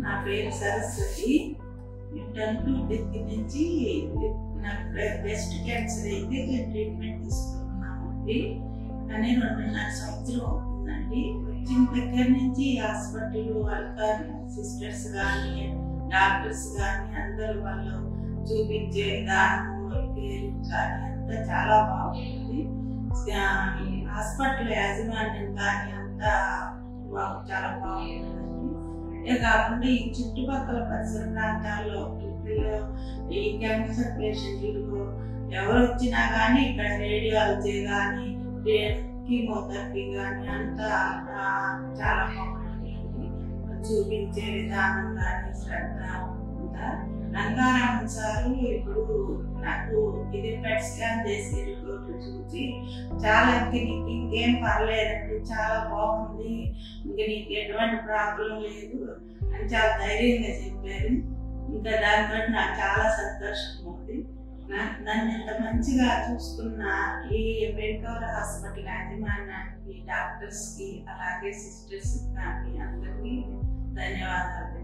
నా పేరు సరస్వతి. 10 to 10 నుంచి నాకు బ్రెస్ట్ క్యాన్సర్ అయితే ట్రీట్మెంట్ తీసుకుంటున్నామండి. కానీ 2.5 సంవత్సరం అవుతుందండి. వచ్చిన దగ్గర నుంచి హాస్పిటల్ వాళ్ళ సిస్టర్స్ కానీ డాక్టర్స్ కానీ అందరూ వాళ్ళు చూపించే విధానం కానీ అంతా చాలా బాగుంటుంది. హాస్పిటల్ యాజమాన్యం కానీ అంతా చాలా బాగుంటుందండి. ఇదే కాకుండా ఈ చుట్టుపక్కల పరిసర ప్రాంతాల్లో ఈ క్యాన్సర్ పేషెంట్లు ఎవరు వచ్చినా కానీ ఇక్కడ రేడియాలజీ కానీ కీమోథెరపీ కానీ అంతా చాలా బాగుంటుంది. చూపించే విధానం కానీ శ్రద్ధ అంతా. రంగారామన్ సారు ఇప్పుడు నాకు ఇది పెట్ స్కాన్ చేసి రిపోర్ట్ చూసి చాలా నీకు ఇంకేం పర్లేదండి, చాలా బాగుంది, ఇంకా నీకు ఎటువంటి ప్రాబ్లం లేదు అని చాలా ధైర్యంగా చెప్పారు. ఇంకా దాన్ని బట్టి నాకు చాలా సంతోషంగా ఉంది. నన్ను ఇంత మంచిగా చూసుకున్న ఈ మెడికవర్ హాస్పిటల్ యాజమాన్యానికి, డాక్టర్స్కి, అలాగే సిస్టర్స్ కానీ అందరికీ ధన్యవాదాలు.